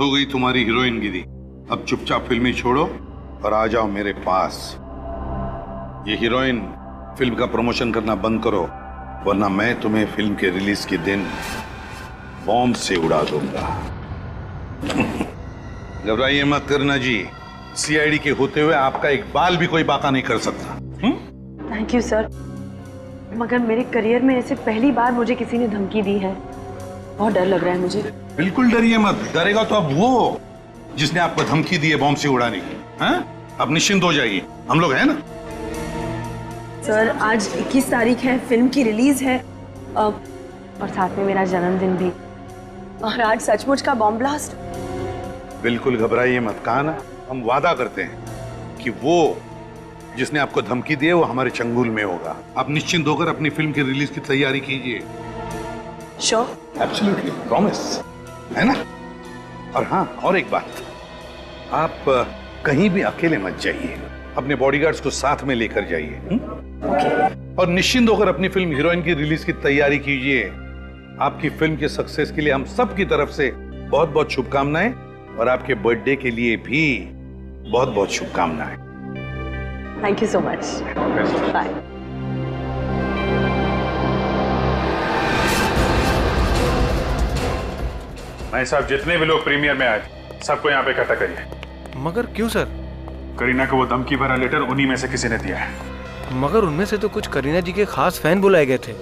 बहुत हो गई तुम्हारी हीरोइनगिरी। अब चुपचाप फिल्में छोड़ो और आ जाओ मेरे पास। ये हीरोइन फिल्म का प्रमोशन करना बंद करो, वरना मैं तुम्हें फिल्म के रिलीज के दिन बॉम्ब से उड़ा दूंगा। घबराइए मत करना जी, सीआईडी के होते हुए आपका एक बाल भी कोई बाका नहीं कर सकता। थैंक यू सर, मगर मेरे करियर में ऐसे पहली बार मुझे किसी ने धमकी दी है। बहुत डर लग रहा है मुझे। बिल्कुल डरिए मत, डरेगा तो अब वो जिसने आपको धमकी दी है बॉम्ब से उड़ाने की। हैं? अब निश्चिंत हो जाइए, हम लोग हैं ना। सर आज 21 तारीख है, फिल्म की रिलीज है और साथ में मेरा जन्मदिन भी, और आज सचमुच का बॉम्ब ब्लास्ट। बिल्कुल घबराइए मत, कहा ना हम वादा करते हैं कि वो जिसने आपको धमकी दी है वो हमारे चंगुल में होगा। आप निश्चिंत होकर अपनी फिल्म की रिलीज की तैयारी कीजिए। श्योर? एब्सोल्युटली, प्रॉमिस, है ना। और हाँ, और एक बात, आप कहीं भी अकेले मत जाइए, अपने बॉडीगार्ड्स को साथ में लेकर जाइए। और निश्चिंत होकर अपनी फिल्म हीरोइन की रिलीज की तैयारी कीजिए। आपकी फिल्म के सक्सेस के लिए हम सब की तरफ से बहुत बहुत शुभकामनाएं, और आपके बर्थडे के लिए भी बहुत बहुत शुभकामनाएं। Thank you so much, bye. भाई साहब, जितने भी लोग प्रीमियर में आए सबको यहाँ पे इकट्ठा करिए। मगर क्यों सर? करीना को वो धमकी भरा लेटर उन्हीं में से किसी ने दिया है। मगर उनमें से तो कुछ करीना जी के खास फैन बुलाए गए थे।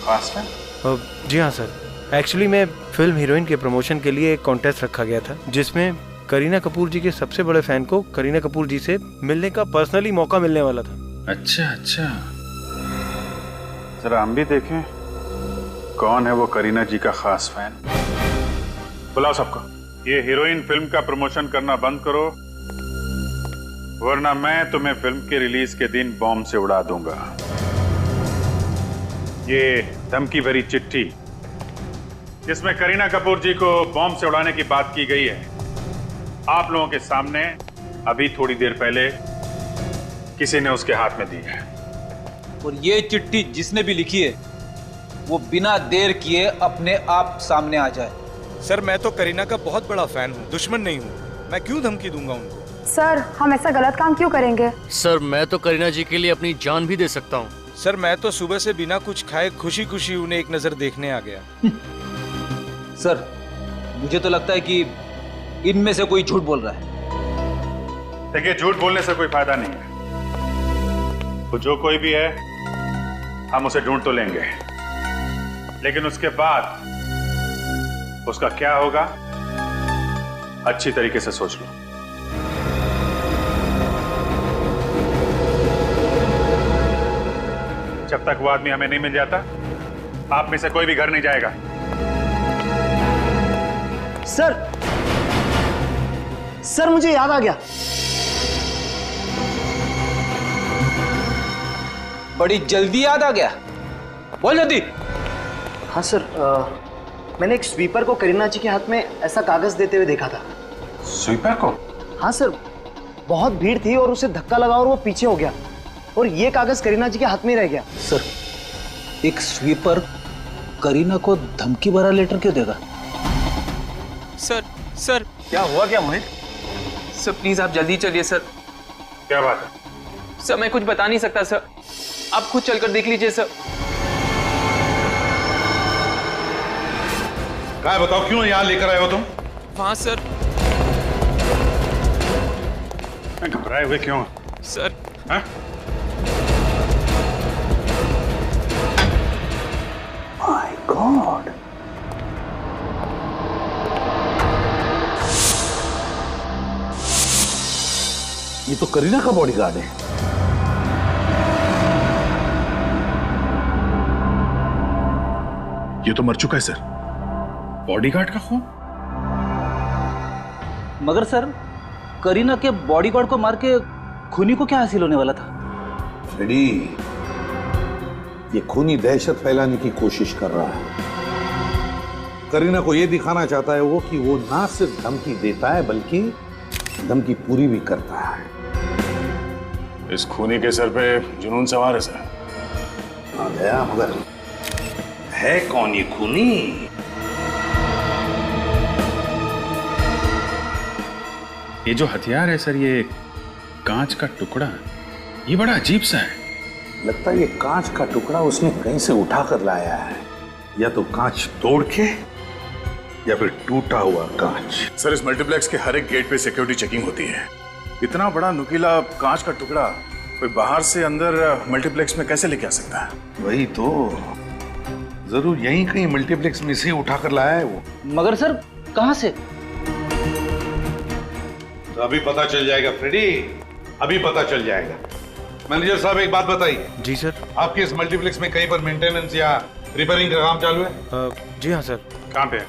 खास फैन? जी हाँ सर, एक्चुअली मैं फिल्म हीरोइन के प्रमोशन के लिए एक कॉन्टेस्ट रखा गया था, जिसमें करीना कपूर जी के सबसे बड़े फैन को करीना कपूर जी से मिलने का पर्सनली मौका मिलने वाला था। अच्छा अच्छा, जरा हम भी देखें कौन है वो करीना जी का खास फैन। बुलाओ सबको। ये हीरोइन फिल्म का प्रमोशन करना बंद करो, वरना मैं तुम्हें फिल्म के रिलीज के दिन बॉम्ब से उड़ा दूंगा। ये धमकी भरी चिट्ठी जिसमें करीना कपूर जी को बॉम्ब से उड़ाने की बात की गई है, आप लोगों के सामने अभी थोड़ी देर पहले किसी ने उसके हाथ में दी है। और ये चिट्ठी जिसने भी लिखी है वो बिना देर किए अपने आप सामने आ जाए। सर मैं तो करीना का बहुत बड़ा फैन हूँ, दुश्मन नहीं हूँ। मैं क्यों धमकी दूंगा उनको? सर हम ऐसा गलत काम क्यों करेंगे? सर मैं तो करीना जी के लिए अपनी जान भी दे सकता हूँ। सर मैं तो सुबह से बिना कुछ खाए खुशी खुशी उन्हें एक नजर देखने आ गया। सर मुझे तो लगता है कि इनमें से कोई झूठ बोल रहा है। देखिए, झूठ बोलने से कोई फायदा नहीं है। तो जो कोई भी है हम उसे ढूंढ तो लेंगे, लेकिन उसके बाद उसका क्या होगा अच्छी तरीके से सोच लो। जब तक वो आदमी हमें नहीं मिल जाता, आप में से कोई भी घर नहीं जाएगा। सर मुझे याद आ गया। बड़ी जल्दी याद आ गया, बोल जल्दी। हाँ सर, मैंने एक स्वीपर को करीना जी के हाथ में ऐसा कागज देते हुए देखा था। स्वीपर को? हाँ सर, बहुत भीड़ थी और उसे धक्का लगा और वो पीछे हो गया, और ये कागज करीना जी के हाथ में रह गया। सर एक स्वीपर करीना को धमकी भरा लेटर क्यों देगा? सर क्या हुआ क्या मोहित? सर प्लीज आप जल्दी चलिए सर। क्या बात है? सर मैं कुछ बता नहीं सकता सर, आप खुद चलकर देख लीजिए सर। क्या बताओ, क्यों यहाँ लेकर आए हो तुम? वहाँ सर। घबराए हुए क्यों सर? हाँ? माय गॉड, ये तो करीना का बॉडीगार्ड है। ये तो मर चुका है सर। बॉडीगार्ड का खून? मगर सर करीना के बॉडीगार्ड को मार के खूनी को क्या हासिल होने वाला था? रेडी, ये खूनी दहशत फैलाने की कोशिश कर रहा है। करीना को ये दिखाना चाहता है वो कि वो ना सिर्फ धमकी देता है बल्कि धमकी पूरी भी करता है। इस खूनी के सर पे जुनून सवार है सर। आ गया, मगर है कौन ये खूनी? ये जो हथियार है सर, ये कांच का टुकड़ा, ये बड़ा अजीब सा है। लगता है ये कांच का टुकड़ा उसने कहीं से उठा कर लाया है, या तो कांच तोड़ के या फिर टूटा हुआ कांच। सर, इस मल्टीप्लेक्स के हर एक गेट पे सिक्योरिटी चेकिंग होती है। इतना बड़ा नुकीला कांच का टुकड़ा कोई बाहर से अंदर मल्टीप्लेक्स में कैसे लेके आ सकता है? वही तो, जरूर यहीं कहीं मल्टीप्लेक्स में से उठा कर लाया है वो। मगर सर कहां से? तो अभी पता चल जाएगा फ्रेडी, अभी पता चल जाएगा। मैनेजर साहब एक बात बताइए। जी सर। आपके इस मल्टीप्लेक्स में कहीं पर मेंटेनेंस या रिपेयरिंग का काम चालू है? जी हाँ सर। कहाँ पे है?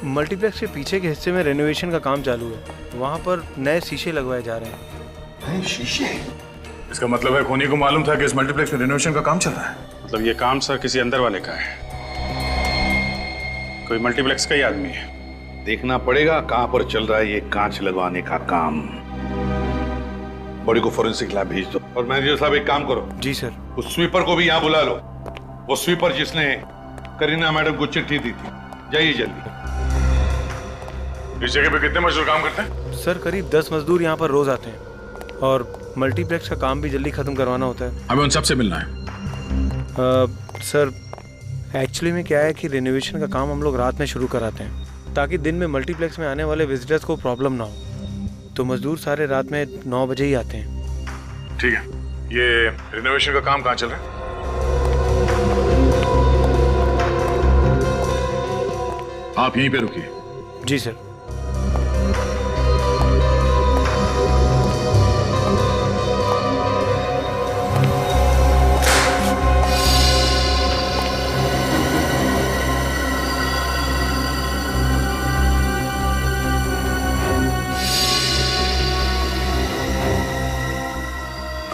मल्टीप्लेक्स के पीछे के हिस्से में रेनोवेशन का काम चालू है, वहाँ पर नए शीशे लगवाए जा रहे हैं। नए शीशे? इसका मतलब है खोनी को मालूम था कि इस मल्टीप्लेक्स में रेनोवेशन का काम चल रहा है। मतलब ये काम सर किसी अंदर वाले का है, कोई मल्टीप्लेक्स का ही आदमी है। देखना पड़ेगा कहां पर चल रहा है ये कांच लगवाने का काम। बॉडी को फोरेंसिक लैब भेज दो। और मैनेजर साहब एक काम करो। जी सर। उस स्वीपर को भी यहाँ बुला लो, वो स्वीपर जिसने करीना मैडम को चिट्ठी दी थी। जाइए जल्दी। इस जगह पे कितने मजदूर काम करते हैं? सर करीब 10 मजदूर यहाँ पर रोज आते हैं, और मल्टीप्लेक्स का काम भी जल्दी खत्म करवाना होता है। हमें उन सबसे मिलना है। सर एक्चुअली में क्या है कि रेनोवेशन का काम हम लोग रात में शुरू कराते हैं, ताकि दिन में मल्टीप्लेक्स में आने वाले विजिटर्स को प्रॉब्लम ना हो। तो मजदूर सारे रात में 9 बजे ही आते हैं। ठीक है, ये रेनोवेशन का काम कहाँ चल रहा है? आप यहीं पे रुकिए। जी सर।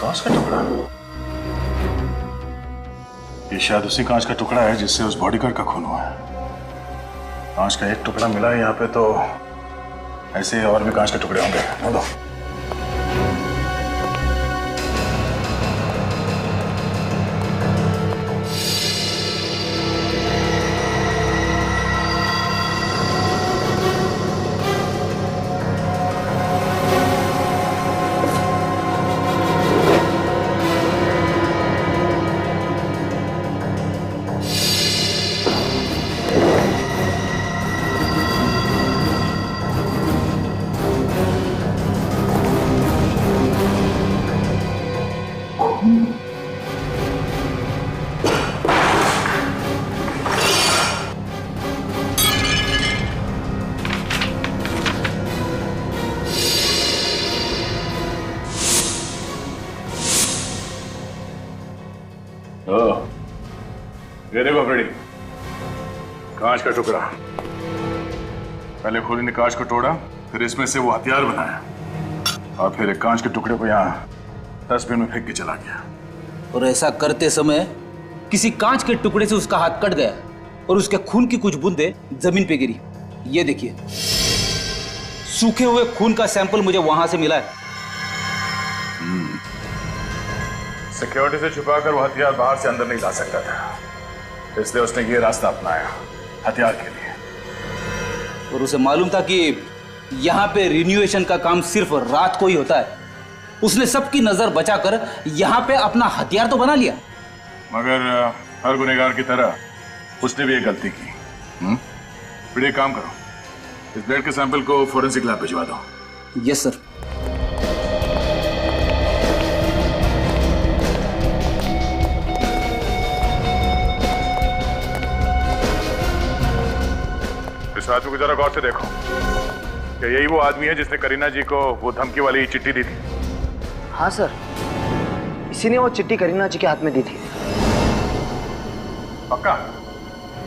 कांच का टुकड़ा? ये शायद उसी कांच का टुकड़ा है जिससे उस बॉडीगार्ड का खून हुआ है। कांच का एक टुकड़ा मिला है यहाँ पे, तो ऐसे और भी कांच के टुकड़े होंगे। बोलो। ये देखो फ्रेडी, कांच का टुकड़ा। पहले खोली ने कांच को तोड़ा, फिर इसमें से वो हथियार बनाया, और फिर एक कांच के टुकड़े को यहाँ डस्टबिन में फेंक के चला गया। और ऐसा करते समय किसी कांच के टुकड़े से उसका हाथ कट गया और उसके खून की कुछ बूंदें जमीन पे गिरी। ये देखिए, सूखे हुए खून का सैंपल मुझे वहां से मिला है। सिक्योरिटी से छुपाकर वो हथियार बाहर से अंदर नहीं ला सकता था, इसलिए उसने ये रास्ता अपनाया हथियार के लिए। और उसे मालूम था कि यहाँ पे रिन्यूएशन का काम सिर्फ रात को ही होता है। उसने सबकी नजर बचाकर यहाँ पे अपना हथियार तो बना लिया, मगर हर गुनहगार की तरह उसने भी एक गलती की। फिर एक काम करो, इस ब्लड के सैंपल को फोरेंसिक लैब भिजवा दो। Yes sir. इस आदमी को जरा गौर से देखो, क्या यही वो आदमी है जिसने करीना जी को वो धमकी वाली चिट्ठी दी थी? हाँ सर, इसी ने वो चिट्ठी करीना जी के हाथ में दी थी। पक्का?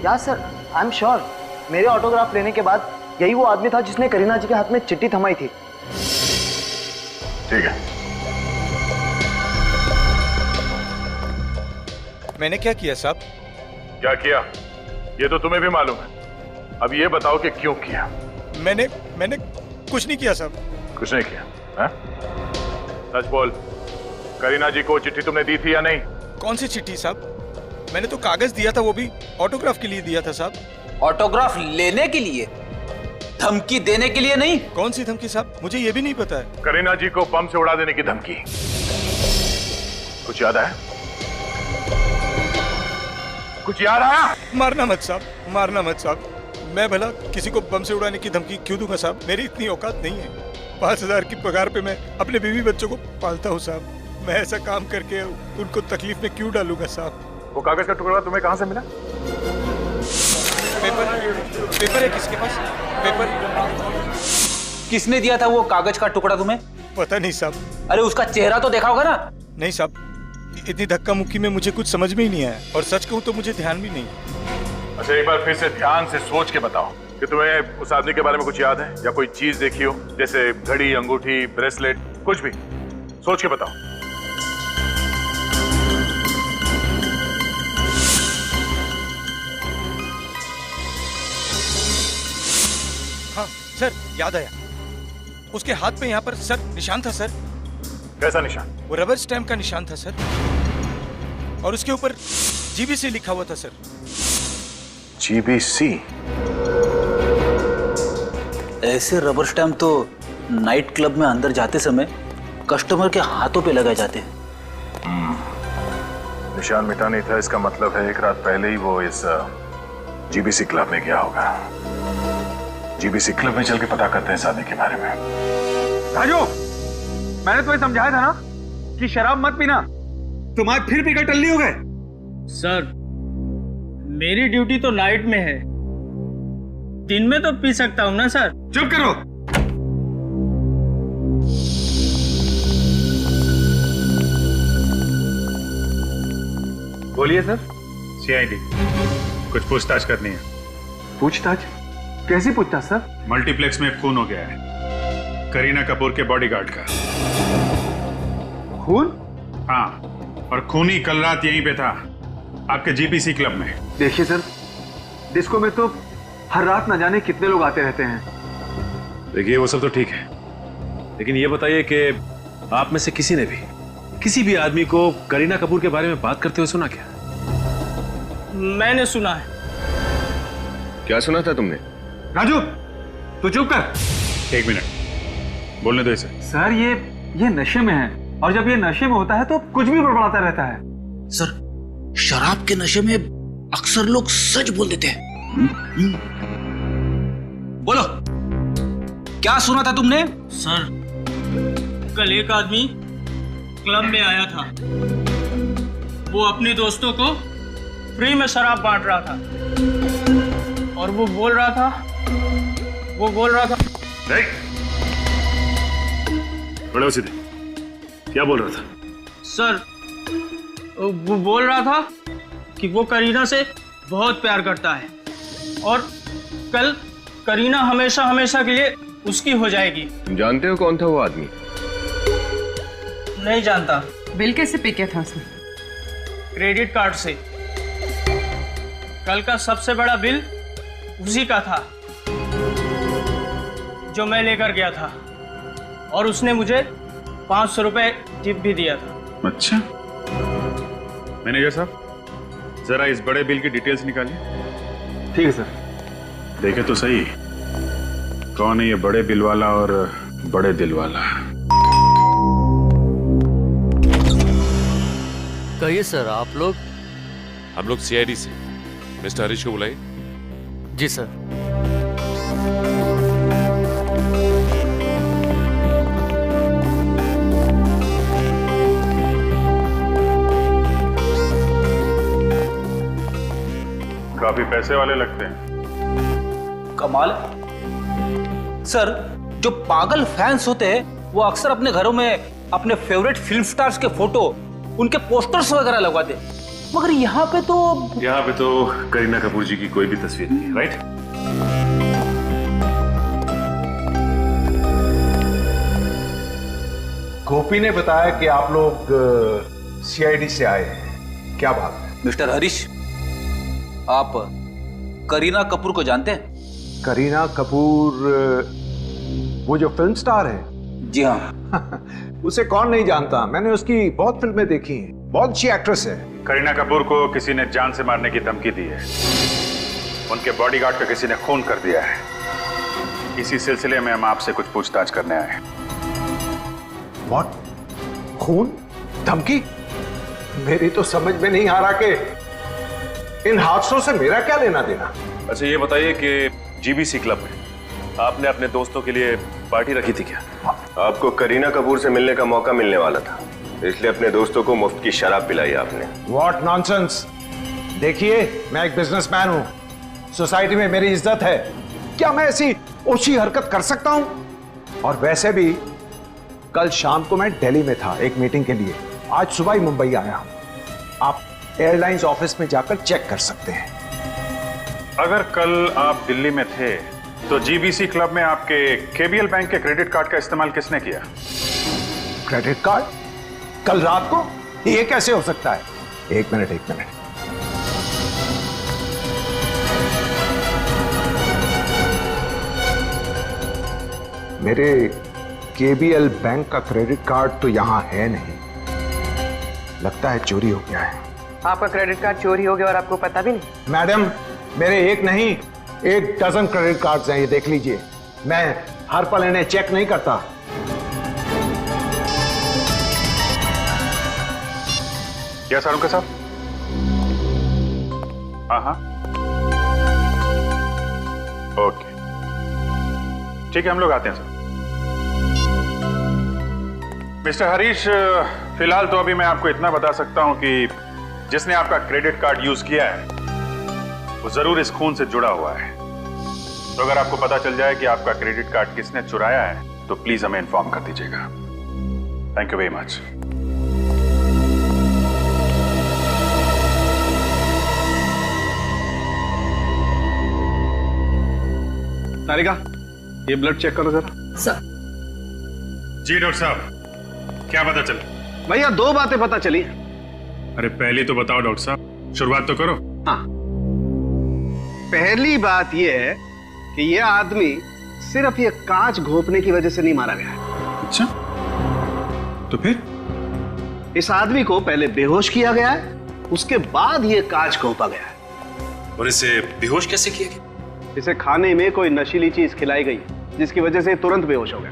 या सर, आई एम श्योर। मेरे ऑटोग्राफ लेने के बाद यही वो आदमी था जिसने करीना जी के हाथ में चिट्ठी थमाई थी। ठीक है। मैंने क्या किया साहब? क्या किया ये तो तुम्हें भी मालूम है, अब ये बताओ कि क्यों किया? मैंने कुछ नहीं किया साहब। कुछ नहीं किया है? सच बोल, करीना जी को चिट्ठी तुमने दी थी या नहीं? कौन सी चिट्ठी साहब? मैंने तो कागज दिया था, वो भी ऑटोग्राफ के लिए दिया था साहब। ऑटोग्राफ लेने के लिए? धमकी देने के लिए नहीं। कौन सी धमकी साहब, मुझे ये भी नहीं पता है। करीना जी को बम से उड़ा देने की धमकी, कुछ याद आया? कुछ याद आया? मारना मत साहब, मारना मत साहब। मैं भला किसी को बम से उड़ाने की धमकी क्यों दूंगा साहब? मेरी इतनी औकात नहीं है। 5,000 की पगार पे मैं अपने बीवी बच्चों को पालता हूँ साहब। मैं ऐसा काम करके उनको तकलीफ में क्यों डालूंगा साहब? वो कागज का टुकड़ा तुम्हें कहां से मिला? पेपर है किसके पास? पेपर किसने दिया था वो कागज का टुकड़ा तुम्हें? पता नहीं साहब। अरे उसका चेहरा तो देखा होगा ना? नहीं साहब, इतनी धक्का मुक्की में मुझे कुछ समझ में ही नहीं आया, और सच कहूं तो मुझे ध्यान भी नहीं। अच्छा, एक बार फिर से ध्यान से सोच के बताओ कि तुम्हें उस आदमी के बारे में कुछ याद है, या कोई चीज देखी हो, जैसे घड़ी, अंगूठी, ब्रेसलेट, कुछ भी सोच के बताओ। हाँ सर, याद आया। उसके हाथ पे यहाँ पर सर निशान था सर। कैसा निशान? वो रबर स्टैम्प का निशान था सर, और उसके ऊपर जीबीसी लिखा हुआ था सर। जीबीसी? ऐसे रबर स्टैम्प तो नाइट क्लब में अंदर जाते समय कस्टमर के हाथों पे लगाए जाते हैं। निशान मिटा नहीं था, इसका मतलब है एक रात पहले ही वो इस जीबीसी क्लब में गया होगा। जीबीसी क्लब में चल के पता करते हैं इस आदमी के बारे में। राजू, मैंने तुम्हें समझाया था ना कि शराब मत पीना। तुम आज फिर पीकर टल्ली हो गए। सर, मेरी ड्यूटी तो नाइट में है, दिन में तो पी सकता हूं ना सर। चुप करो। बोलिए सर। सीआईडी, कुछ पूछताछ करनी है। पूछताछ? कैसी पूछताछ सर? मल्टीप्लेक्स में खून हो गया है, करीना कपूर के बॉडीगार्ड का। खून? हाँ, और खूनी कल रात यहीं पे था, आपके जीपीसी क्लब में। देखिए सर, डिस्को में तो हर रात न जाने कितने लोग आते रहते हैं। देखिए वो सब तो ठीक है, लेकिन ये बताइए कि आप में से किसी ने भी किसी भी आदमी को करीना कपूर के बारे में बात करते हुए सुना क्या? मैंने सुना है। क्या सुना था तुमने? राजू, तू चुप कर। एक मिनट, बोलने दो इसे। सर, ये नशे में है, और जब ये नशे में होता है तो कुछ भी बड़बड़ाता रहता है। सर, शराब के नशे में अक्सर लोग सच बोल देते हैं। बोलो, क्या सुना था तुमने? सर, कल एक आदमी क्लब में आया था। वो अपने दोस्तों को फ्री में शराब बांट रहा था, और वो बोल रहा था बड़े सीधे, क्या बोल रहा था? सर, वो बोल रहा था कि वो करीना से बहुत प्यार करता है, और कल करीना हमेशा हमेशा के लिए उसकी हो जाएगी। तुम जानते हो कौन था वो आदमी? नहीं जानता। बिल कैसे पे किया था उसने? क्रेडिट कार्ड से। कल का सबसे बड़ा बिल उसी का था, जो मैं लेकर गया था, और उसने मुझे 500 रुपए टिप भी दिया था। अच्छा, मैनेजर साहब, जरा इस बड़े बिल की डिटेल्स निकालिए। ठीक है सर। देखे तो सही, कौन है ये बड़े बिल वाला और बड़े दिल वाला? कहिए सर, आप लोग? हम लोग सीआईडी से। मिस्टर हरीश को बुलाइए। जी सर। काफी पैसे वाले लगते हैं। कमाल। सर, जो पागल फैंस होते हैं वो अक्सर अपने घरों में अपने फेवरेट फिल्म स्टार्स के फोटो, उनके पोस्टर्स वगैरह लगवाते, मगर यहाँ पे तो करीना कपूर जी की कोई भी तस्वीर नहीं है, राइट? गोपी ने बताया कि आप लोग सीआईडी से आए हैं, क्या बात है? मिस्टर हरीश, आप करीना कपूर को जानते हैं? करीना कपूर, वो जो फिल्म स्टार है? जी हाँ। उसे कौन नहीं जानता, मैंने उसकी बहुत फिल्में देखी हैं, बहुत अच्छी एक्ट्रेस है। करीना कपूर को किसी ने जान से मारने की धमकी दी है, उनके बॉडीगार्ड का किसी ने खून कर दिया है, इसी सिलसिले में हम आपसे कुछ पूछताछ करने आए हैं। व्हाट? खून? धमकी? मेरी तो समझ में नहीं आ रहा कि इन हादसों से मेरा क्या लेना देना। अच्छा ये बताइए कि जीबीसी क्लब में आपने अपने दोस्तों के लिए पार्टी रखी थी क्या? आपको करीना कपूर से मिलने का मौका मिलने वाला था, इसलिए अपने दोस्तों को मुफ्त की शराब पिलाई आपने। What nonsense. देखिए, मैं एक बिजनेसमैन हूं, सोसाइटी में मेरी इज्जत है, क्या मैं ऐसी ओछी हरकत कर सकता हूं? और वैसे भी कल शाम को मैं दिल्ली में था एक मीटिंग के लिए, आज सुबह ही मुंबई आया हूं। आप एयरलाइंस ऑफिस में जाकर चेक कर सकते हैं। अगर कल आप दिल्ली में थे तो जीबीसी क्लब में आपके केबीएल बैंक के क्रेडिट कार्ड का इस्तेमाल किसने किया? Credit card? कल रात को? ये कैसे हो सकता है? एक मिनट। मेरे केबीएल बैंक का क्रेडिट कार्ड तो यहां है नहीं, लगता है चोरी हो गया है। आपका क्रेडिट कार्ड चोरी हो गया और आपको पता भी नहीं? मैडम, मेरे एक नहीं 1 डजन क्रेडिट कार्ड्स हैं, ये देख लीजिए। मैं हर पल इन्हें चेक नहीं करता। क्या सारू के साहब? हाँ, ओके, ठीक है, हम लोग आते हैं सर। मिस्टर हरीश, फिलहाल तो अभी मैं आपको इतना बता सकता हूं कि जिसने आपका क्रेडिट कार्ड यूज किया है वो जरूर इस खून से जुड़ा हुआ है। तो अगर आपको पता चल जाए कि आपका क्रेडिट कार्ड किसने चुराया है तो प्लीज हमें इन्फॉर्म कर दीजिएगा। Thank you very much. Tarika, ये ब्लड चेक करो जरा। सर। जी डॉक्टर साहब, क्या पता चला? भैया 2 बातें पता चली। अरे पहले तो बताओ डॉक्टर साहब, शुरुआत तो करो। हाँ, पहली बात यह है कि यह आदमी सिर्फ ये कांच घोंपने की वजह से नहीं मारा गया है। अच्छा, तो फिर? इस आदमी को पहले बेहोश किया गया है, उसके बाद ये कांच घोंपा गया है। और इसे बेहोश कैसे किया गया? इसे खाने में कोई नशीली चीज खिलाई गई जिसकी वजह से तुरंत बेहोश हो गया।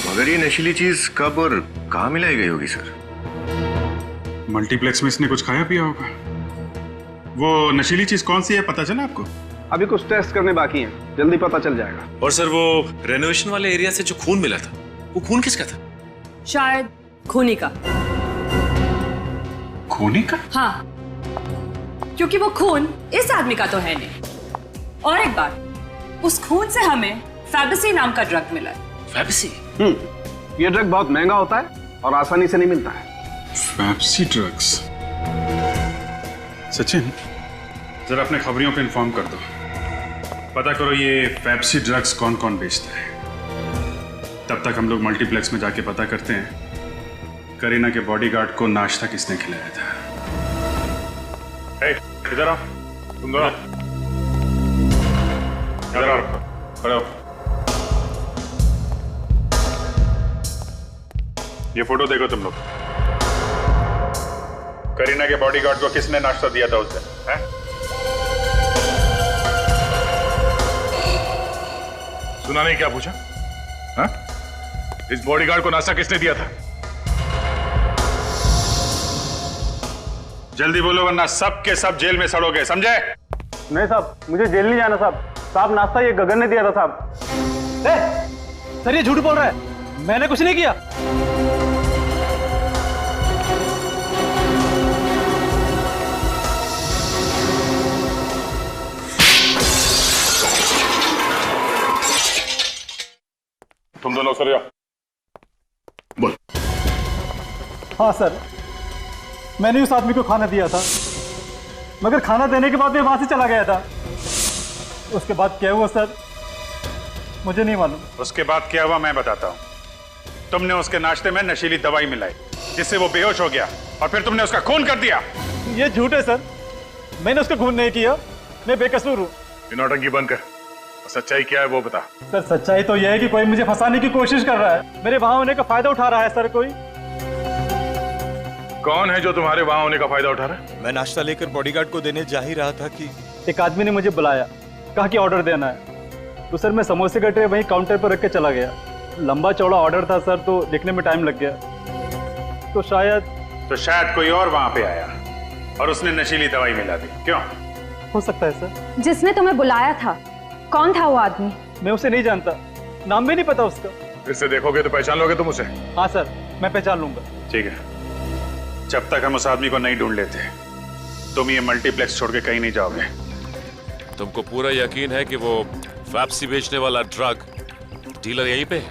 मगर ये नशीली चीज कब और कहां मिलाई गई होगी सर? मल्टीप्लेक्स में इसने कुछ खाया पिया होगा। वो नशीली चीज कौन सी है, पता चला आपको? अभी कुछ टेस्ट करने बाकी हैं, जल्दी पता चल जाएगा। और सर वो रेनोवेशन वाले एरिया से जो खून मिला था, वो खून किसका था? शायद खूनी का। खूनी का? हाँ, क्योंकि वो खून इस आदमी का तो है नहीं। और एक बात, उस खून से हमें फैबिसी नाम का ड्रग मिला है। फैबिसी? ये ड्रग बहुत महंगा होता है और आसानी से नहीं मिलता है। फैबिसी ड्रग्स? सचिन, जरा अपने खबरियों को इन्फॉर्म कर दो, पता करो ये फैबिसी ड्रग्स कौन कौन बेचता है। तब तक हम लोग मल्टीप्लेक्स में जाके पता करते हैं करीना के बॉडीगार्ड को नाश्ता किसने खिलाया था। इधर आओ, तुम दोनों इधर आओ, खड़े हो। ये फोटो देखो तुम लोग, करीना के बॉडीगार्ड को किसने नाश्ता दिया था उस दिन, हैं? सुना नहीं क्या पूछा? हाँ? इस बॉडीगार्ड को नाश्ता किसने दिया था? जल्दी बोलो वरना सब के सब जेल में सड़ोगे, समझे? नहीं साहब, मुझे जेल नहीं जाना साहब, नाश्ता ये गगन ने दिया था साहब। सर ये झूठ बोल रहा है, मैंने कुछ नहीं किया। तुम दोनों सर जाओ। बोल। हाँ सर, मैंने उस आदमी को खाना दिया था, मगर खाना देने के बाद मैं वहां से चला गया था। उसके बाद क्या हुआ सर, मुझे नहीं मालूम। उसके बाद क्या हुआ मैं बताता हूँ। तुमने उसके नाश्ते में नशीली दवाई मिलाई जिससे वो बेहोश हो गया और फिर तुमने उसका खून कर दिया। ये झूठ है सर, मैंने उसका खून नहीं किया, मैं बेकसूर हूँ। नौटंकी बंद कर, सच्चाई क्या है वो बता। सर सच्चाई तो यह है कि कोई मुझे फंसाने की कोशिश कर रहा है, मेरे वहां होने का फायदा उठा रहा है सर। कोई कौन है जो तुम्हारे वहां होने का फायदा उठा रहा है? मैं नाश्ता लेकर बॉडीगार्ड को देने जा ही रहा था कि एक आदमी ने मुझे बुलाया, कहा कि ऑर्डर देना है। तो सर मैं समोसे का ट्रे वहीं काउंटर पर रख के चला गया। लंबा चौड़ा ऑर्डर था सर, तो लिखने में टाइम लग गया। तो शायद कोई और वहां पे आया और उसने नशीली दवाई मिला दी। क्यों? हो सकता है सर। जिसने तुम्हें बुलाया था, कौन था वो आदमी? मैं उसे नहीं जानता, नाम भी नहीं पता उसका। फिर से देखोगे तो पहचान लोगे तुम उसे? हाँ सर, मैं पहचान लूंगा। ठीक है, जब तक हम उस आदमी को नहीं ढूंढ लेते तुम ये मल्टीप्लेक्स छोड़ के कहीं नहीं जाओगे। तुमको पूरा यकीन है कि वो फैप्सी बेचने वाला ड्रग डीलर यहीं पे है?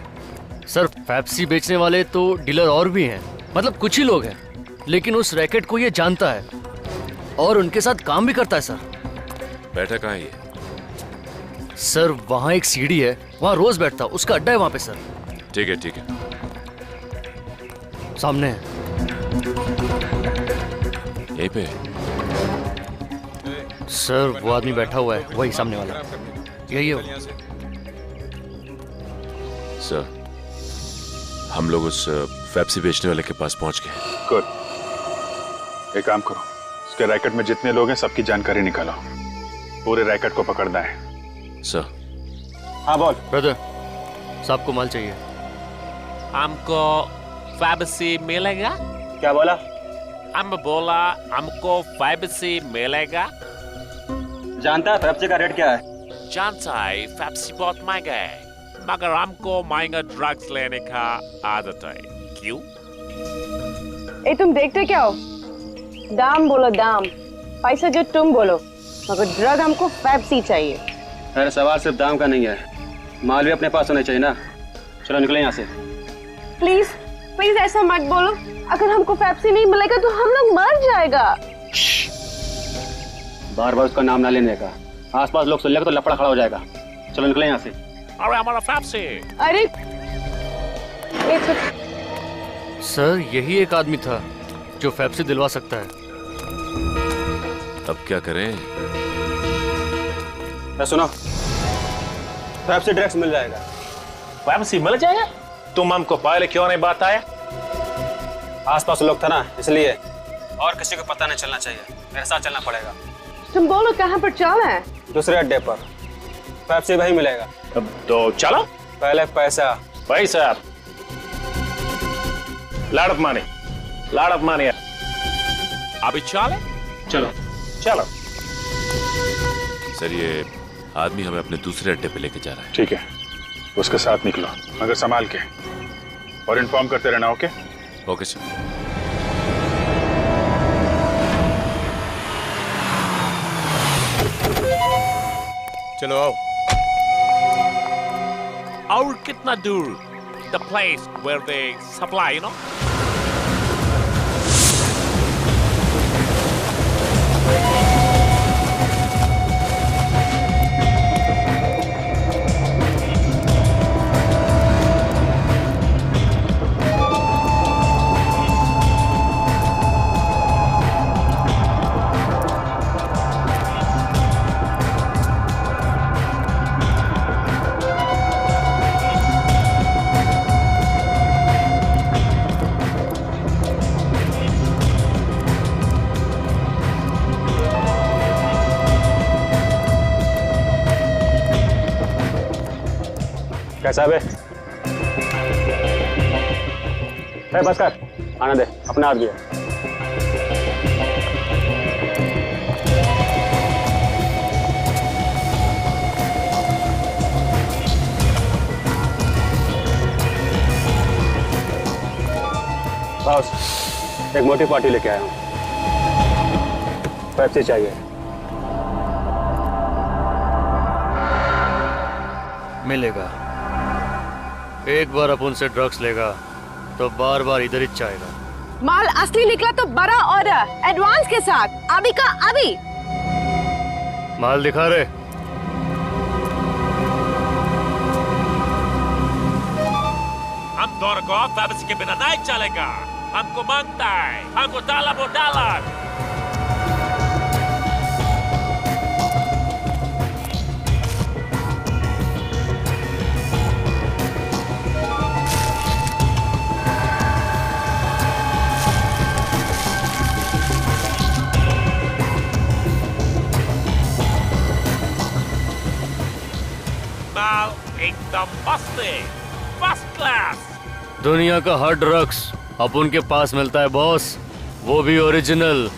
सर फैप्सी बेचने वाले तो डीलर और भी हैं, मतलब कुछ ही लोग हैं, लेकिन उस रैकेट को ये जानता है और उनके साथ काम भी करता है सर। बैठा कहाँ है ये? सर वहाँ एक सीढ़ी है, वहाँ रोज बैठता, उसका अड्डा है वहाँ पे सर। ठीक है ठीक है, सामने है। यहीं पे? सर वो आदमी बैठा हुआ है, वही सामने वाला, यही है वो। सर हम लोग उस फैप्सी बेचने वाले के पास पहुंच गए। गुड। एक काम करो, उसके रैकेट में जितने लोग हैं सबकी जानकारी निकालो, पूरे रैकेट को पकड़ना है। सर। हाँ बोल। ब्रदर साहब को माल चाहिए। हमको फैप्सी मिलेगा? क्या बोला? हम बोला हमको फैप्सी मिलेगा। जानता है फैप्सी का रेट क्या है? जानता है, फैप्सी बहुत महंगा है, मगर हमको महंगा ड्रग्स लेने का आदत है। क्यों? ए तुम देखते क्या हो? दाम बोलो दाम, पैसा जो तुम बोलो, मगर ड्रग हमको फैप्सी चाहिए। अरे सवाल सिर्फ दाम का नहीं है, माल भी अपने पास होना चाहिए ना। चलो निकले यहाँ से। प्लीज प्लीज ऐसा मत बोलो, अगर हमको फैप्सी नहीं मिलेगा तो हम लोग मर जाएगा। बार बार उसका नाम ना लेने का, आसपास लोग सुन लेगा तो लफड़ा खड़ा हो जाएगा। चलो निकले यहाँ से। अरे हमारा फैप्सी। अरे सर यही एक आदमी था जो फैप्सी दिलवा सकता है। अब क्या करें? सुनो, फैप्सी ड्रग्स मिल जाएगा। फैप्सी मिल जाएगा? तुम हमको पहले क्यों नहीं बताया? आसपास लोग था ना, इसलिए। और किसी को पता नहीं चलना चाहिए, मेरे साथ चलना पड़ेगा। तुम बोलो कहाँ पर चलना है? दूसरे अड्डे पर, फैप्सी वही मिलेगा। तो चलो। पहले पैसा। पैसा? Lot of money. अभी चले? चलो चलो। सर ये आदमी हमें अपने दूसरे अड्डे पे लेके जा रहा है। ठीक है, उसके साथ निकलो, मगर संभाल के, और इन्फॉर्म करते रहना। ओके? Okay sir. चलो आओ। और कितना दूर? The place where they supply, you know? कैसा बे? बस कर, आने दे, अपना हाथ दिया। बॉस, एक मोटी पार्टी लेके आया हूँ, पैसे चाहिए। मिलेगा। एक बार अपन से ड्रग्स लेगा तो बार बार इधर ही चाहेगा। माल असली निकला तो बड़ा ऑर्डर, एडवांस के साथ, अभी का अभी। माल दिखा रहे। हम दोनों को फैप्सी के बिना नहीं चलेगा। हमको मांगता है, हमको $1 $1 फर्स्ट क्लास। दुनिया का हर ड्रग्स अपन के पास मिलता है बॉस, वो भी ओरिजिनल।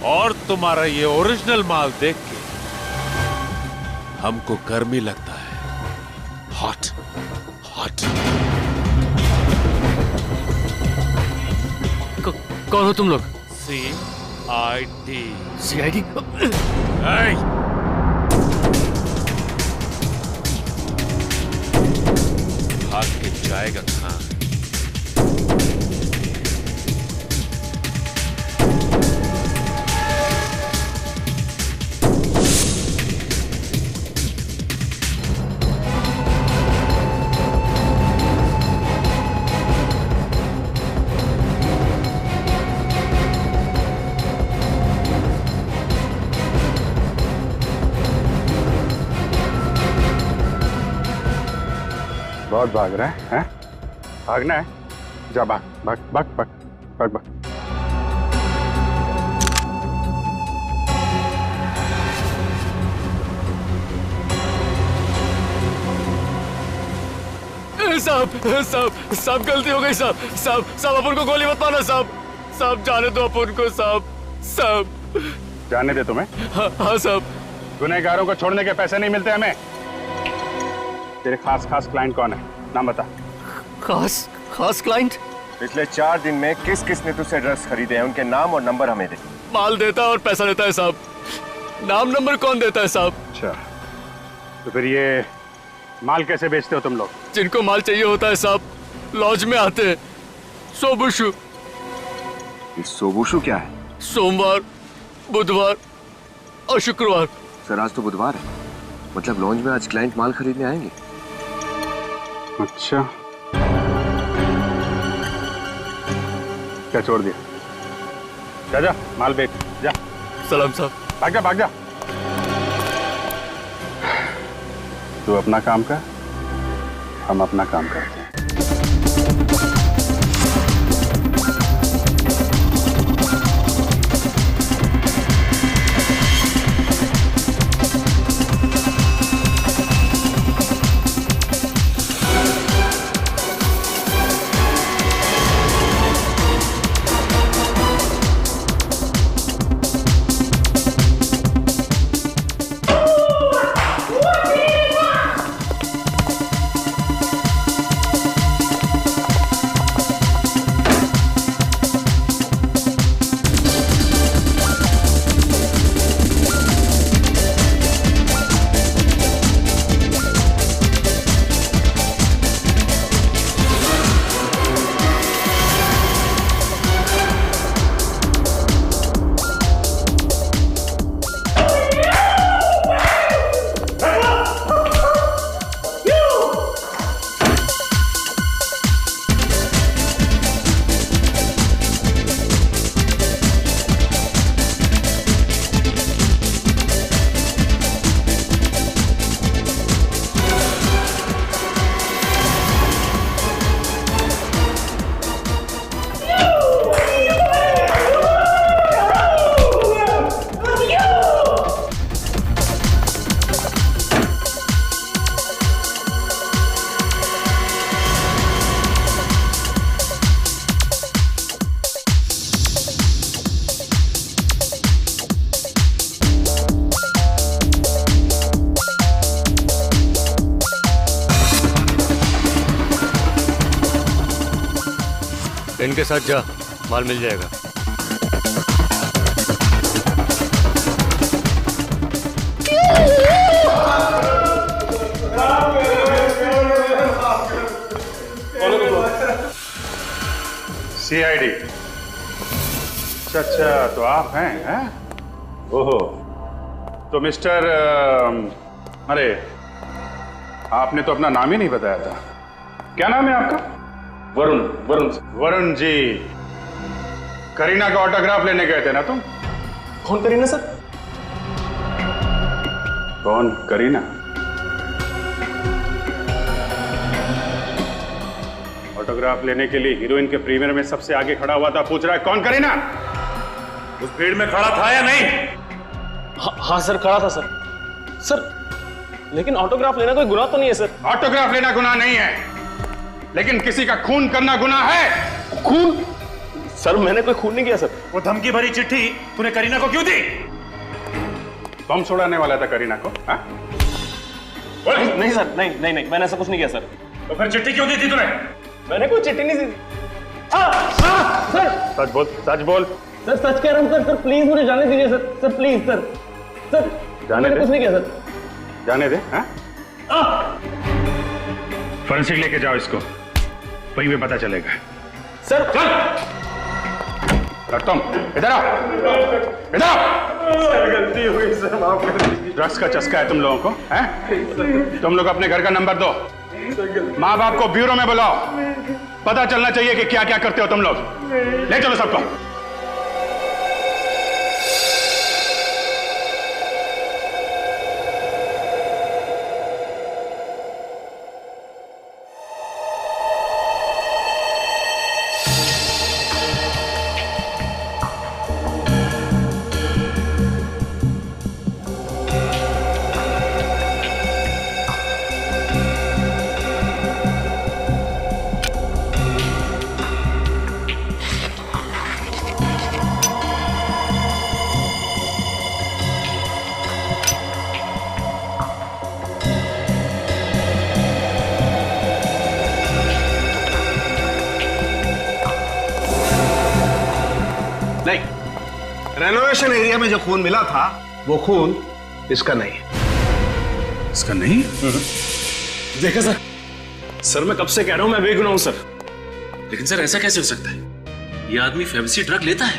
और तुम्हारा ये ओरिजिनल माल देख के हमको गर्मी लगता है। Hot hot. कौन हो तुम लोग? CID। CID? भाग के जाएगा कहां? बहुत भाग रहा है, हैं? भागना है? जा भाग भाग भाग भाग भाग भाग। साहब गलती हो गई साहब अपन को गोली मत मारना साहब जाने दो अपन को साहब। जाने दे तुम्हें? हाँ साहब। गुनहगारों को छोड़ने के पैसे नहीं मिलते हमें। तेरे खास क्लाइंट कौन है? नाम बता। खास क्लाइंट? पिछले 4 दिन में किस किस ने तुझसे ड्रग्स खरीदे हैं, उनके नाम और नंबर हमें दे। माल देता है और पैसा लेता है साहब, नाम नंबर कौन देता है साहब? अच्छा, तो फिर ये माल कैसे बेचते हो तुम लोग? जिनको माल चाहिए होता है साहब लॉज में आते हैं। सोबुशु। सोबुशु क्या है? सोमवार, बुधवार और शुक्रवार। सर आज तो बुधवार है, मतलब लॉन्ज में आज क्लाइंट माल खरीदने आएंगे। अच्छा, क्या छोड़ दिया? जा माल बेच जा। सलाम साहब। भाग जा। तू अपना काम कर, हम अपना काम करते हैं। इनके साथ जा, माल मिल जाएगा। CID। अच्छा, तो आप हैं? ओहो, तो मिस्टर अरे आपने तो अपना नाम ही नहीं बताया था। क्या नाम है आपका? वरुण जी। करीना का ऑटोग्राफ लेने गए थे ना तुम? कौन करीना सर? कौन करीना? ऑटोग्राफ लेने के लिए हीरोइन के प्रीमियर में सबसे आगे खड़ा हुआ था, पूछ रहा है कौन करीना? उस भीड़ में खड़ा था या नहीं? हाँ सर, खड़ा था सर। लेकिन ऑटोग्राफ लेना कोई गुनाह तो नहीं है सर। ऑटोग्राफ लेना गुनाह नहीं है, लेकिन किसी का खून करना गुनाह है। खून? सर मैंने कोई खून नहीं किया सर। वो धमकी भरी चिट्ठी तूने करीना को क्यों दी? बम छुड़ाने वाला था करीना को? नहीं सर, नहीं, मैंने ऐसा कुछ नहीं किया सर। तो फिर चिट्ठी क्यों दी थी तूने? मैंने कोई चिट्ठी नहीं दी। सर सच बोल, सच बोल। सर सच कह रहा हूँ सर, प्लीज मुझे जाने दीजिए सर, प्लीज सर, जाने मैंने दे। कुछ नहीं किया सर। जाने दे। फोरेंसिक लेके जाओ इसको, वहीं पे पता चलेगा। सर और तुम इधर आओ, इधर आओ। गलती हुई सर, माफ कर दीजिए। ड्रग्स का चस्का है तुम लोगों को, हैं? तुम लोग अपने घर का नंबर दो, माँ बाप को ब्यूरो में बुलाओ, पता चलना चाहिए कि क्या क्या करते हो तुम लोग। ले चलो सबको। रेनोवेशन एरिया में जो खून मिला था वो खून इसका नहीं है। इसका नहीं? देखा सर, सर मैं कब से कह रहा हूं मैं बेगुनाह हूं सर, लेकिन सर ऐसा कैसे हो सकता है? ये आदमी फैंसी ड्रग लेता है।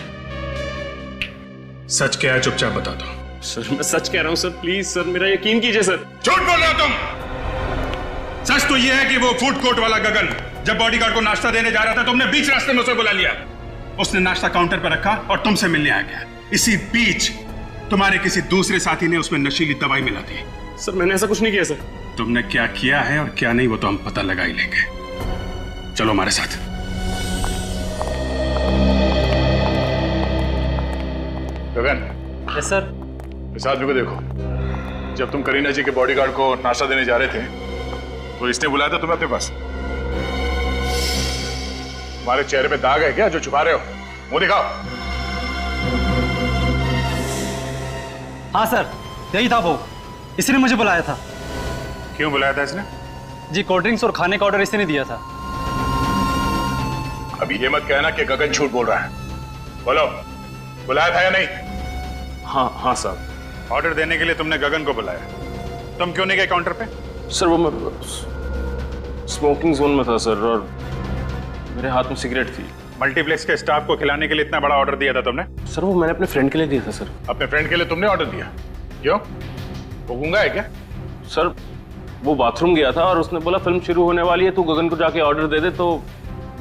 सच क्या है चुपचाप बता दो। सर मैं सच कह रहा हूं सर, प्लीज सर मेरा यकीन कीजिए सर। झूठ बोल रहे हो तुम। सच तो ये है कि वो फूड कोर्ट वाला गगन जब बॉडीगार्ड को नाश्ता देने जा रहा था, तुमने बीच रास्ते में उसे बुला लिया। उसने नाश्ता काउंटर पर रखा और तुमसे मिलने आ गया। इसी बीच तुम्हारे किसी दूसरे साथी ने उसमें नशीली दवाई मिला दी। सर मैंने ऐसा कुछ नहीं किया सर। तुमने क्या किया है और क्या नहीं वो तो हम पता लगा ही लेंगे। चलो हमारे साथ। गगन। Yes sir. इस आदमी को देखो, जब तुम करीना जी के बॉडीगार्ड को नाश्ता देने जा रहे थे तो इसने बुलाया था तुम्हें अपने पास। तुम्हारे चेहरे पे दाग है क्या जो छुपा रहे हो? मुंह दिखाओ। हाँ सर, यही था वो, इसने मुझे बुलाया था। क्यों बुलाया था इसने? जी कोल्ड ड्रिंक्स और खाने का ऑर्डर इसने दिया था। अभी ये मत कहना कि गगन झूठ बोल रहा है। बोलो, बुलाया था या नहीं? हाँ साहब। ऑर्डर देने के लिए तुमने गगन को बुलाया, तुम क्यों नहीं गए काउंटर पे? सर वो मैं स्मोकिंग जोन में था सर, और मेरे हाथ में सिगरेट थी। मल्टीप्लेक्स के स्टाफ को खिलाने के लिए इतना बड़ा ऑर्डर दिया था तुमने? सर वो मैंने अपने फ्रेंड के लिए दिया था सर। अपने फ्रेंड के लिए तुमने ऑर्डर दिया? क्यों? वो गूंगा है क्या? सर वो बाथरूम गया था और उसने बोला फिल्म शुरू होने वाली है, तू गगन को जाके ऑर्डर दे दे, तो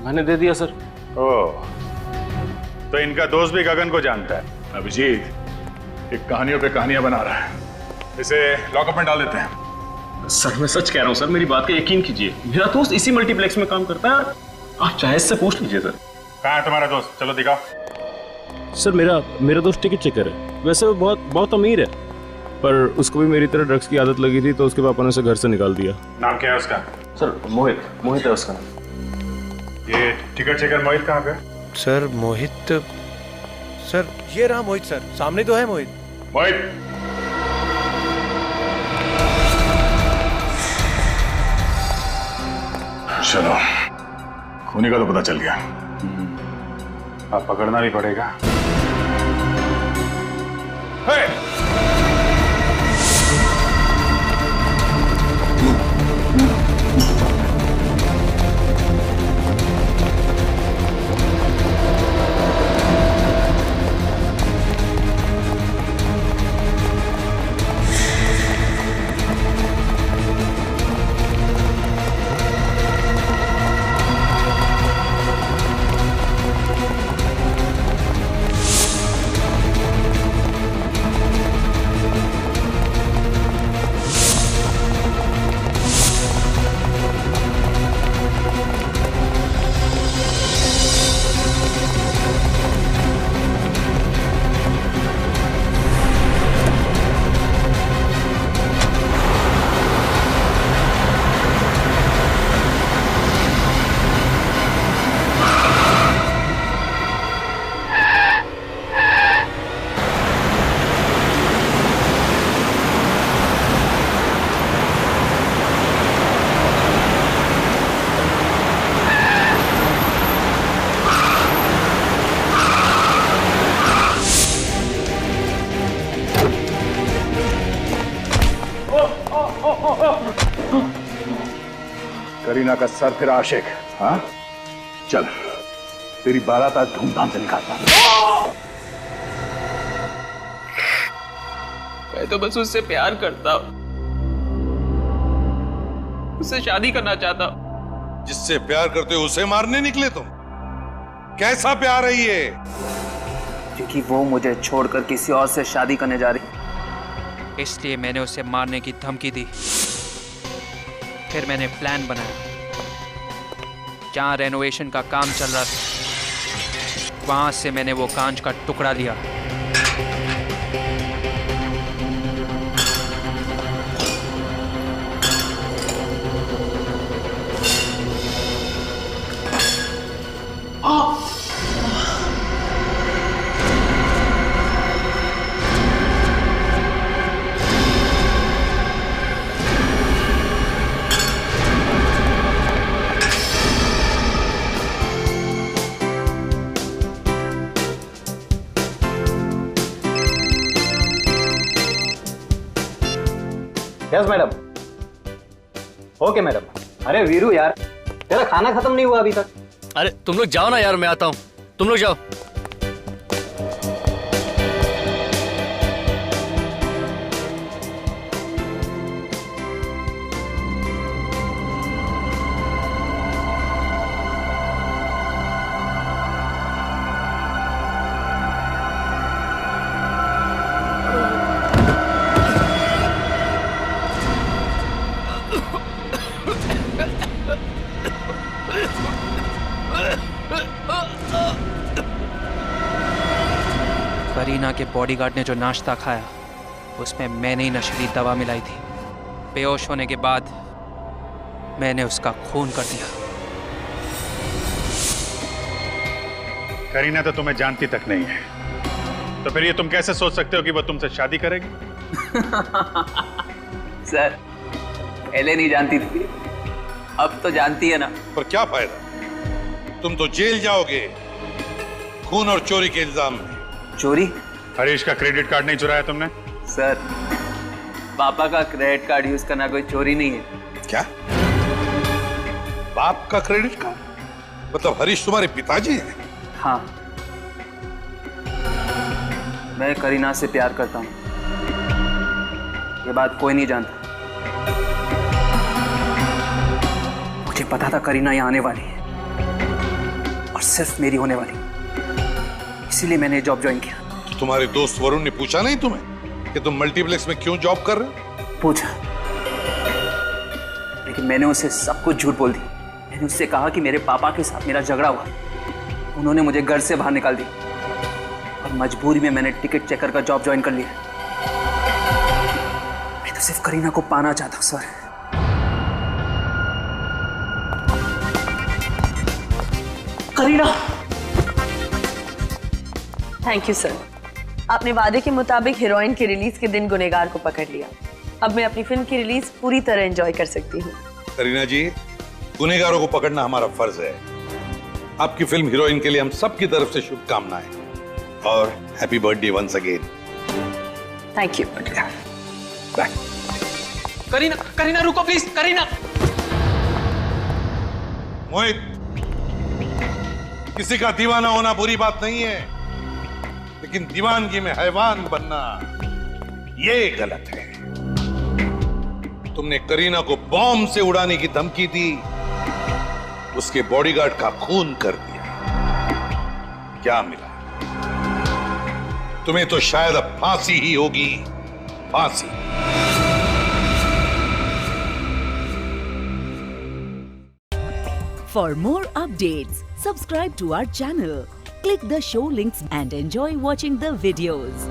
मैंने दे दिया सर। ओह, तो इनका दोस्त भी गगन को जानता है? अभिजीत एक कहानियों पे कहानियां बना रहा है, इसे लॉकअप में डाल देते हैं। सर मैं सच कह रहा हूँ सर, मेरी बात का यकीन कीजिए, मेरा दोस्त इसी मल्टीप्लेक्स में काम करता है, आप चाहे इससे पूछ लीजिए सर। कहाँ है तुम्हारा दोस्त? चलो दिखाओ। सर मेरा दोस्त टिकट चेकर है, वैसे वो बहुत अमीर है, पर उसको भी मेरी तरह ड्रग्स की आदत लगी थी तो उसके पापा ने उसे घर से निकाल दिया। नाम क्या है उसका? सर मोहित है उसका नाम। ये टिकट चेकर मोहित कहाँ पे? सर मोहित, सर ये रहा मोहित सर, सामने तो है मोहित। मोहित चलो, खूनी का तो पता चल गया, अब पकड़ना भी पड़ेगा। करीना का सर फिर आशिक। हाँ चल, तेरी बारात आज धूमधाम से निकालता हूं। मैं तो बस उससे प्यार करता हूँ, उससे शादी करना चाहता हूँ। जिससे प्यार करते हो उसे मारने निकले तुम? कैसा प्यार है ये? क्योंकि वो मुझे छोड़कर किसी और से शादी करने जा रही, इसलिए मैंने उसे मारने की धमकी दी। फिर मैंने प्लान बनाया। जहाँ रेनोवेशन का काम चल रहा था, वहां से मैंने वो कांच का टुकड़ा लिया। Yes madam. Okay madam. अरे वीरू यार, तेरा खाना खत्म नहीं हुआ अभी तक। अरे तुम लोग जाओ ना यार, मैं आता हूँ, तुम लोग जाओ। करीना के बॉडीगार्ड ने जो नाश्ता खाया, उसमें मैंने ही नशीली दवा मिलाई थी। बेहोश होने के बाद मैंने उसका खून कर दिया। करीना तो तुम्हें जानती तक नहीं है, तो फिर ये तुम कैसे सोच सकते हो कि वो तुमसे शादी करेगी? सर, पहले नहीं जानती थी, अब तो जानती है ना। पर क्या फायदा, तुम तो जेल जाओगे खून और चोरी के इल्जाम में। चोरी? हरीश का क्रेडिट कार्ड नहीं चुराया तुमने? सर, पापा का क्रेडिट कार्ड यूज करना कोई चोरी नहीं है। क्या? बाप का क्रेडिट कार्ड? मतलब हरीश तुम्हारे पिताजी हैं? हाँ, मैं करीना से प्यार करता हूँ, ये बात कोई नहीं जानता। मुझे पता था करीना यहाँ आने वाली है और सिर्फ मेरी होने वाली, इसीलिए मैंने जॉब ज्वाइन किया। तो तुम्हारे दोस्त वरुण ने पूछा नहीं तुम्हें कि तुम मल्टीप्लेक्स में क्यों जॉब कर रहे हो? पूछा, लेकिन मैंने उसे सब कुछ झूठ बोल दी। मैंने उससे कहा कि मेरे पापा के साथ मेरा झगड़ा हुआ, उन्होंने मुझे घर से बाहर निकाल दिया और मजबूरी में मैंने टिकट चेकर का जॉब ज्वाइन कर लिया। मैं तो सिर्फ करीना को पाना चाहता हूँ sir. Kareena. Thank you sir, आपने वादे के मुताबिक हीरोइन के रिलीज के दिन गुनहगार को पकड़ लिया। अब मैं अपनी फिल्म की रिलीज पूरी तरह एंजॉय कर सकती हूँ। करीना जी, गुनहगारों को पकड़ना हमारा फर्ज है। आपकी फिल्म हीरोइन के लिए हम सबकी तरफ से शुभकामनाएं और happy birthday once again. Thank you. Bye. Kareena, Kareena रुको प्लीज, करीना। मोहित, किसी का दीवाना होना बुरी बात नहीं है, लेकिन दीवानगी में हैवान बनना ये गलत है। तुमने करीना को बॉम्ब से उड़ाने की धमकी दी, उसके बॉडीगार्ड का खून कर दिया। क्या मिला तुम्हें? तो शायद अब फांसी ही होगी, फांसी। For more updates, subscribe to our channel, click the show links and enjoy watching the videos.